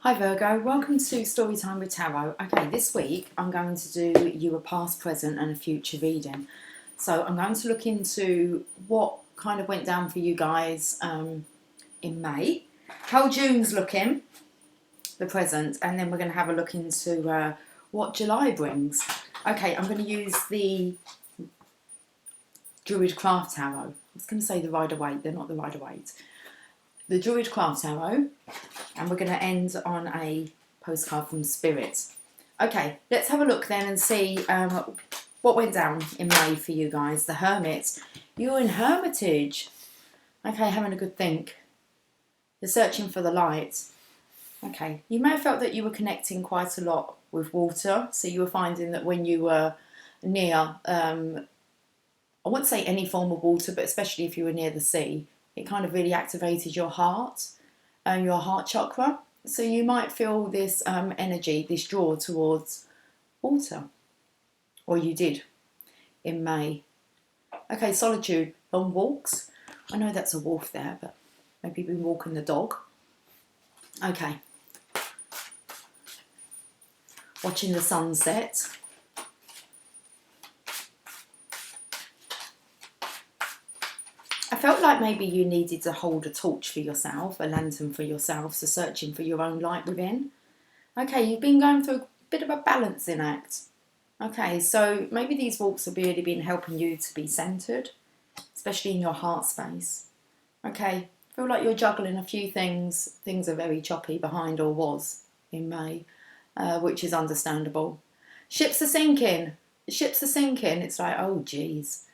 Hi Virgo, welcome to Storytime with Tarot. Okay, this week I'm going to do you a past, present and a future reading. So I'm going to look into what kind of went down for you guys in May, how June's looking, the present, and then we're going to have a look into what July brings. Okay, I'm going to use the Druid Craft Tarot. I was going to say the Rider-Waite, they're not the Rider-Waite. The Druid Craft Tarot, and we're going to end on a postcard from Spirit. Okay, let's have a look then and see what went down in May for you guys. The Hermit. You're in Hermitage. Okay, having a good think. You're searching for the light. Okay, you may have felt that you were connecting quite a lot with water. So you were finding that when you were near, I wouldn't say any form of water, but especially if you were near the sea, it kind of really activated your heart and your heart chakra. So you might feel this energy, this draw towards water, or you did in May. Okay, solitude, long walks. I know that's a wolf there, but maybe you've been walking the dog. Okay. Watching the sunset. I felt like maybe you needed to hold a torch for yourself, a lantern for yourself, so searching for your own light within. Okay, you've been going through a bit of a balancing act. Okay, so maybe these walks have really been helping you to be centred, especially in your heart space. Okay, feel like you're juggling a few things. Things are very choppy behind, or was in May, which is understandable. Ships are sinking. Ships are sinking. It's like, oh geez.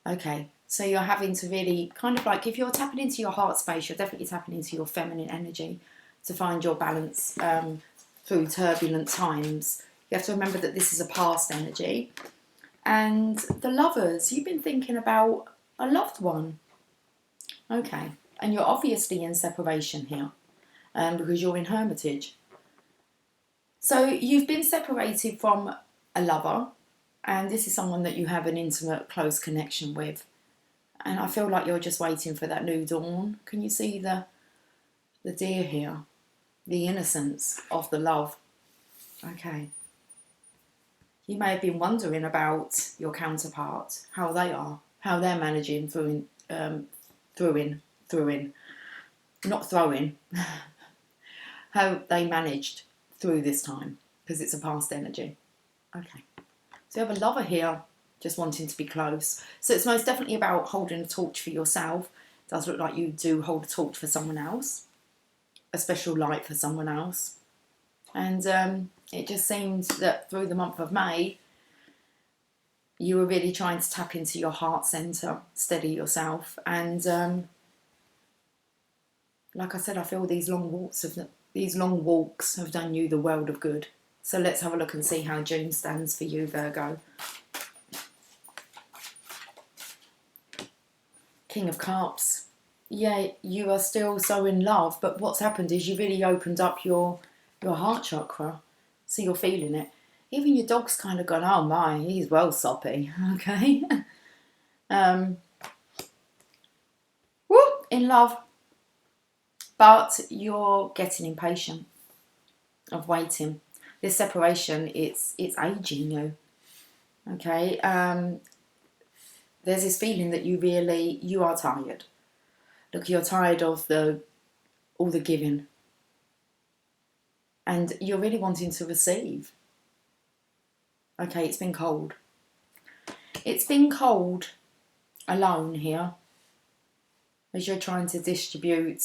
Okay, so you're having to really kind of like, if you're tapping into your heart space, you're definitely tapping into your feminine energy to find your balance through turbulent times. You have to remember that this is a past energy. And the Lovers, you've been thinking about a loved one. Okay, and you're obviously in separation here because you're in Hermitage. So you've been separated from a lover, and this is someone that you have an intimate, close connection with. And I feel like you're just waiting for that new dawn. Can you see the deer here? The innocence of the love. Okay. You may have been wondering about your counterpart, how they are, how they're managing how they managed through this time, because it's a past energy. Okay. So you have a lover here, just wanting to be close. So it's most definitely about holding a torch for yourself. It does look like you do hold a torch for someone else, a special light for someone else. And it just seems that through the month of May, you were really trying to tap into your heart centre, steady yourself. And like I said, I feel these long walks have done you the world of good. So let's have a look and see how June stands for you, Virgo. King of Cups. Yeah, you are still so in love, but what's happened is you really opened up your heart chakra. So you're feeling it. Even your dog's kind of gone, oh my, he's well soppy. Okay. Woo, in love. But you're getting impatient of waiting. This separation, it's aging you. Okay. There's this feeling that you are tired. Look, you're tired of all the giving. And you're really wanting to receive. Okay, it's been cold. It's been cold alone here as you're trying to distribute.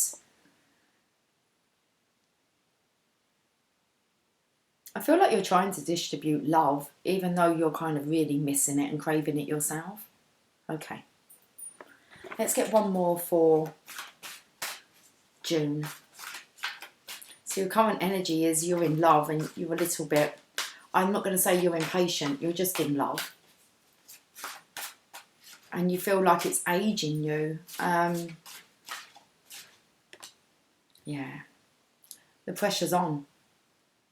I feel like you're trying to distribute love, even though you're kind of really missing it and craving it yourself. Okay. Let's get one more for June. So your current energy is you're in love and you're a little bit, I'm not going to say you're impatient, you're just in love. And you feel like it's aging you. Yeah. The pressure's on.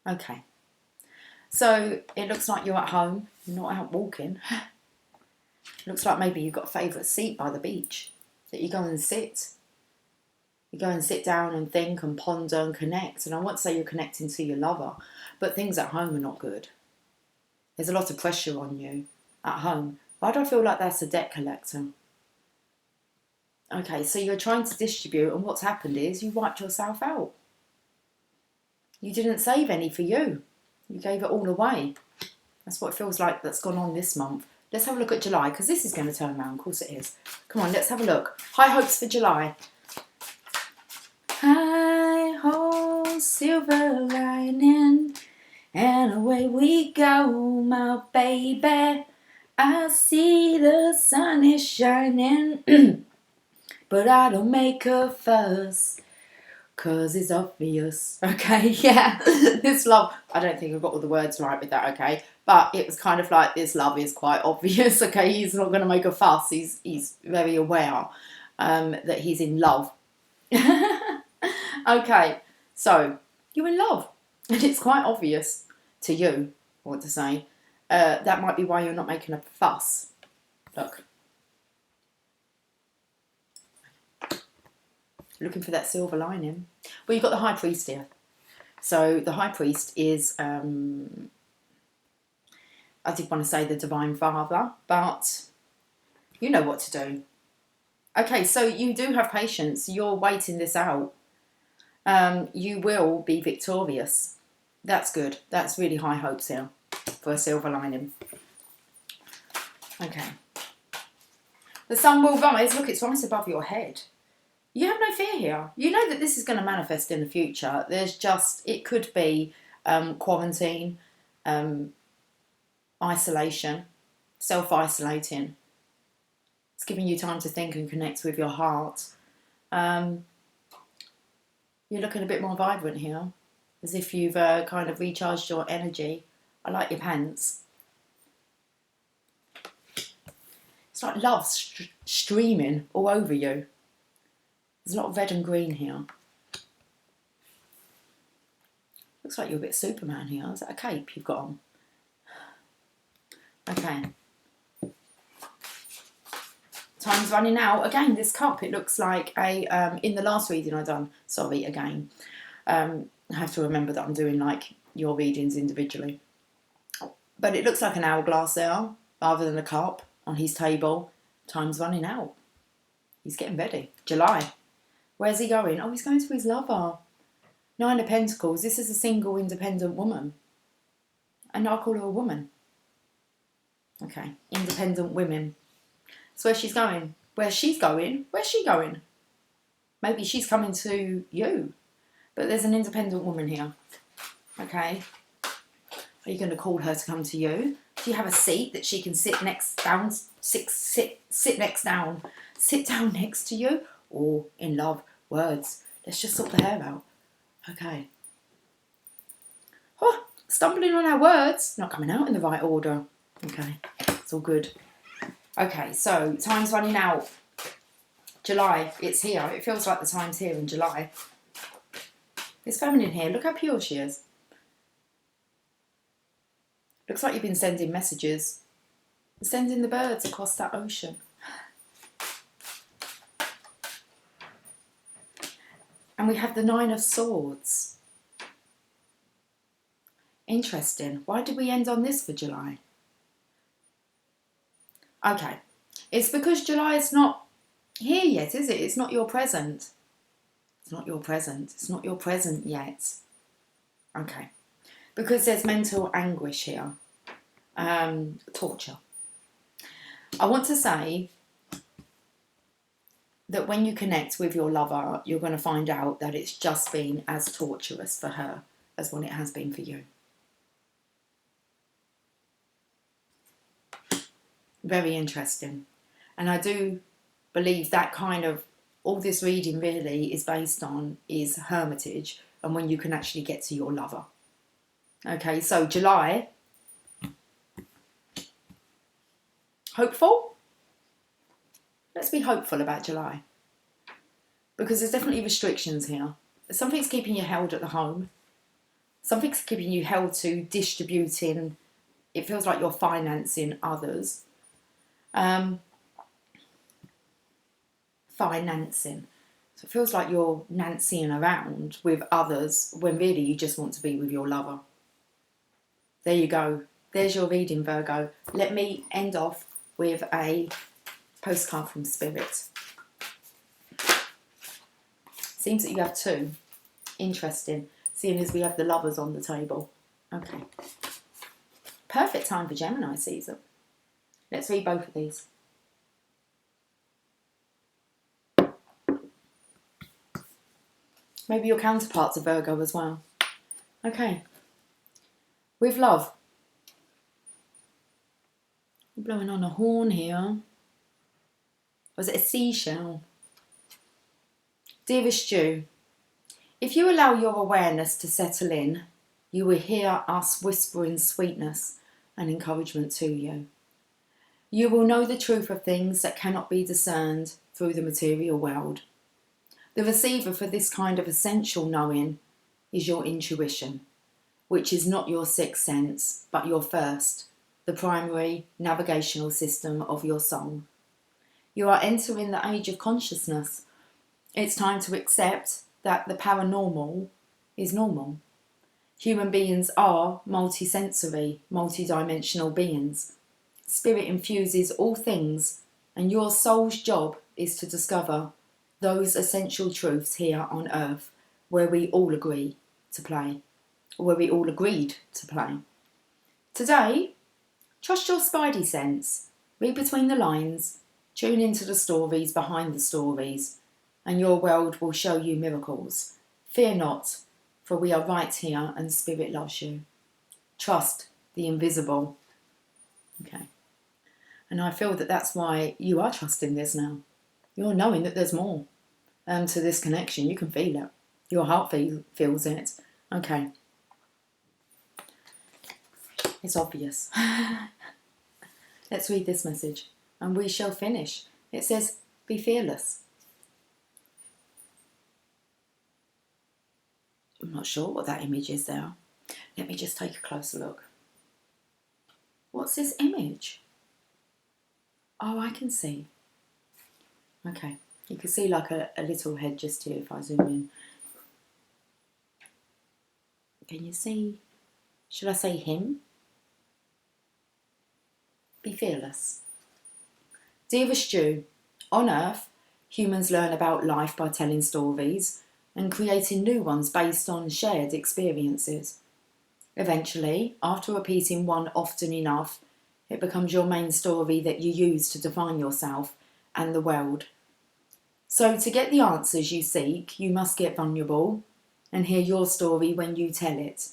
Okay. So it looks like you're at home, you're not out walking. Looks like maybe you've got a favourite seat by the beach that you go and sit. You go and sit down and think and ponder and connect. And I won't say you're connecting to your lover, but things at home are not good. There's a lot of pressure on you at home. Why do I feel like that's a debt collector? Okay, so you're trying to distribute, and what's happened is you wiped yourself out. You didn't save any for you. You gave it all away. That's what it feels like that's gone on this month. Let's have a look at July, because this is going to turn around. Of course it is. Come on, let's have a look. High hopes for July. High hopes, silver lining, and away we go, my baby. I see the sun is shining, but I don't make a fuss, 'cause it's obvious. Okay, yeah. This love, I don't think I've got all the words right with that, okay? But it was kind of like, this love is quite obvious, okay? He's not going to make a fuss. He's very aware that he's in love. Okay, so you're in love, and it's quite obvious to you, I want to say. That might be why you're not making a fuss. Look. Looking for that silver lining. Well, you've got the High Priest here. So the High Priest is, I did want to say the Divine Father, but you know what to do. Okay, so you do have patience. You're waiting this out. You will be victorious. That's good. That's really high hopes here for a silver lining. Okay. The sun will rise. Look, it's right above your head. You have no fear here. You know that this is going to manifest in the future. There's just, it could be quarantine, isolation, self-isolating. It's giving you time to think and connect with your heart. You're looking a bit more vibrant here, as if you've kind of recharged your energy. I like your pants. It's like love streaming all over you. There's a lot of red and green here. Looks like you're a bit Superman here. Is that a cape you've got on? Okay. Time's running out. Again, this cup, it looks like a, in the last reading I done, sorry, again. I have to remember that I'm doing like your readings individually. But it looks like an hourglass there, rather than a cup on his table. Time's running out. He's getting ready. July. Where's he going? Oh, he's going to his lover. Nine of Pentacles. This is a single, independent woman. And I call her a woman. Okay. Independent women. That's where she's going. Where she's going? Where's she going? Maybe she's coming to you. But there's an independent woman here. Okay. Are you going to call her to come to you? Do you have a seat that she can sit next down? Sit next down. Sit down next to you? Or in love, words. Let's just sort the hair out. Okay. Oh, stumbling on our words. Not coming out in the right order. Okay. It's all good. Okay, so time's running out. July, it's here. It feels like the time's here in July. It's feminine here. Look how pure she is. Looks like you've been sending messages. Sending the birds across that ocean. And we have the Nine of Swords. Interesting. Why did we end on this for July? Okay. It's because July is not here yet, is it? It's not your present. It's not your present. It's not your present yet. Okay. Because there's mental anguish here. Torture. I want to say that when you connect with your lover, you're going to find out that it's just been as torturous for her as what it has been for you. Very interesting. And I do believe that kind of, all this reading really is based on is hermitage and when you can actually get to your lover. Okay, so July. Hopeful? Let's be hopeful about July. Because there's definitely restrictions here. Something's keeping you held at the home. Something's keeping you held to distributing. It feels like you're financing others. Financing. So it feels like you're Nancying around with others when really you just want to be with your lover. There you go. There's your reading, Virgo. Let me end off with a postcard from Spirit. Seems that you have two. Interesting. Seeing as we have the lovers on the table. Okay. Perfect time for Gemini season. Let's read both of these. Maybe your counterparts are Virgo as well. Okay. With love. I'm blowing on a horn here. Was it a seashell? Dearest Jew, if you allow your awareness to settle in, you will hear us whispering sweetness and encouragement to you. You will know the truth of things that cannot be discerned through the material world. The receiver for this kind of essential knowing is your intuition, which is not your sixth sense, but your first, the primary navigational system of your soul. You are entering the age of consciousness. It's time to accept that the paranormal is normal. Human beings are multisensory, multidimensional beings. Spirit infuses all things, and your soul's job is to discover those essential truths here on earth where we all agree to play, or where we all agreed to play. Today, trust your spidey sense, read between the lines, tune into the stories behind the stories, and your world will show you miracles. Fear not, for we are right here and Spirit loves you. Trust the invisible. Okay. And I feel that that's why you are trusting this now. You're knowing that there's more to this connection. You can feel it. Your heart feels it. Okay. It's obvious. Let's read this message and we shall finish. It says, be fearless. I'm not sure what that image is there. Let me just take a closer look. What's this image? Oh, I can see. Okay, you can see like a little head just here if I zoom in. Can you see? Should I say him? Be fearless. Dearest Jew, on Earth, humans learn about life by telling stories and creating new ones based on shared experiences. Eventually, after repeating one often enough, it becomes your main story that you use to define yourself and the world. So to get the answers you seek, you must get vulnerable and hear your story when you tell it.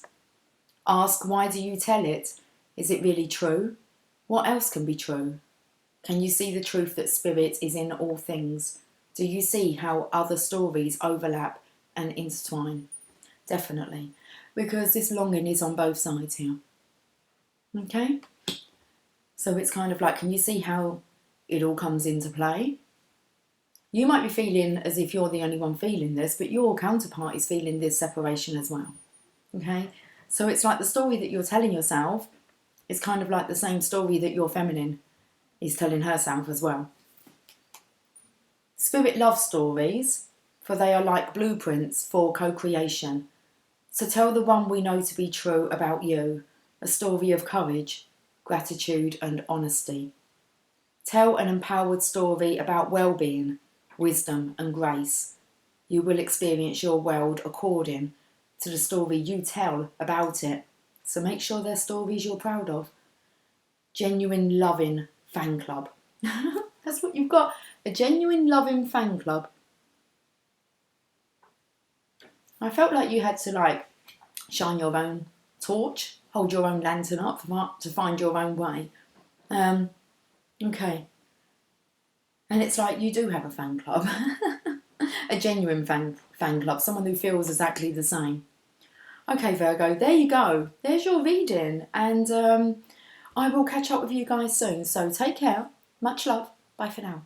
Ask, why do you tell it? Is it really true? What else can be true? Can you see the truth that Spirit is in all things? Do you see how other stories overlap and intertwine? Definitely, because this longing is on both sides here. Okay? So it's kind of like, can you see how it all comes into play? You might be feeling as if you're the only one feeling this, but your counterpart is feeling this separation as well. Okay? So it's like the story that you're telling yourself is kind of like the same story that your feminine is telling herself as well. Spirit loves stories, for they are like blueprints for co-creation. So tell the one we know to be true about you, a story of courage, gratitude and honesty. Tell an empowered story about well-being, wisdom and grace. You will experience your world according to the story you tell about it. So make sure they're stories you're proud of. Genuine loving fan club. That's what you've got. A genuine loving fan club. I felt like you had to shine your own torch, hold your own lantern up to find your own way. Okay. And it's like you do have a fan club. A genuine fan club. Someone who feels exactly the same. Okay, Virgo, there you go. There's your reading. And I will catch up with you guys soon. So take care. Much love. Bye for now.